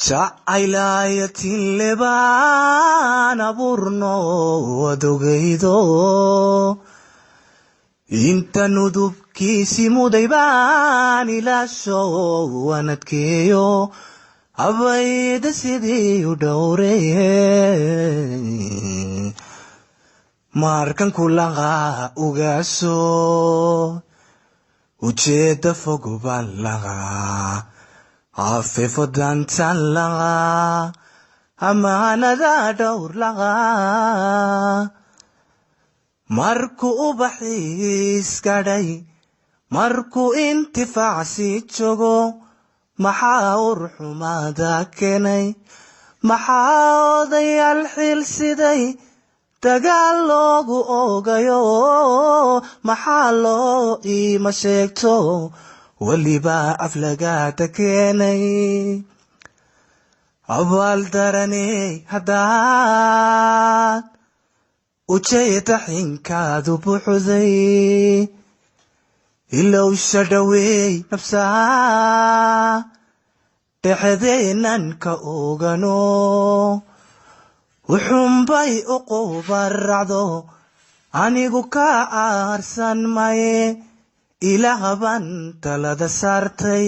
jacaylayatin lebaan abuurno adogaydo inta nudubkiisi muday baan ilaasho wanadkeeyo abayda sidii u dhowreye markan kulaqa ugaaso ujeeda fog baan lagaa afeefo dantan lagaa amaanada dhowr lagaa markuu ubaxiis gadhay markuu intifaacsi joogo maxaa urxumaada keenay maxaa odayaal xilsiday dagaal loogu ogayo maxaa loo iima sheegto weliba aflagaada keenay abaal daraney haddaad ujeeda xinkaadu buuxday ilowsha dhaweey nafsaa dhexdeenan ka ogano wuxuunbay u qubaracdo anigu ka aarsan maye ilaahabaan talada saartay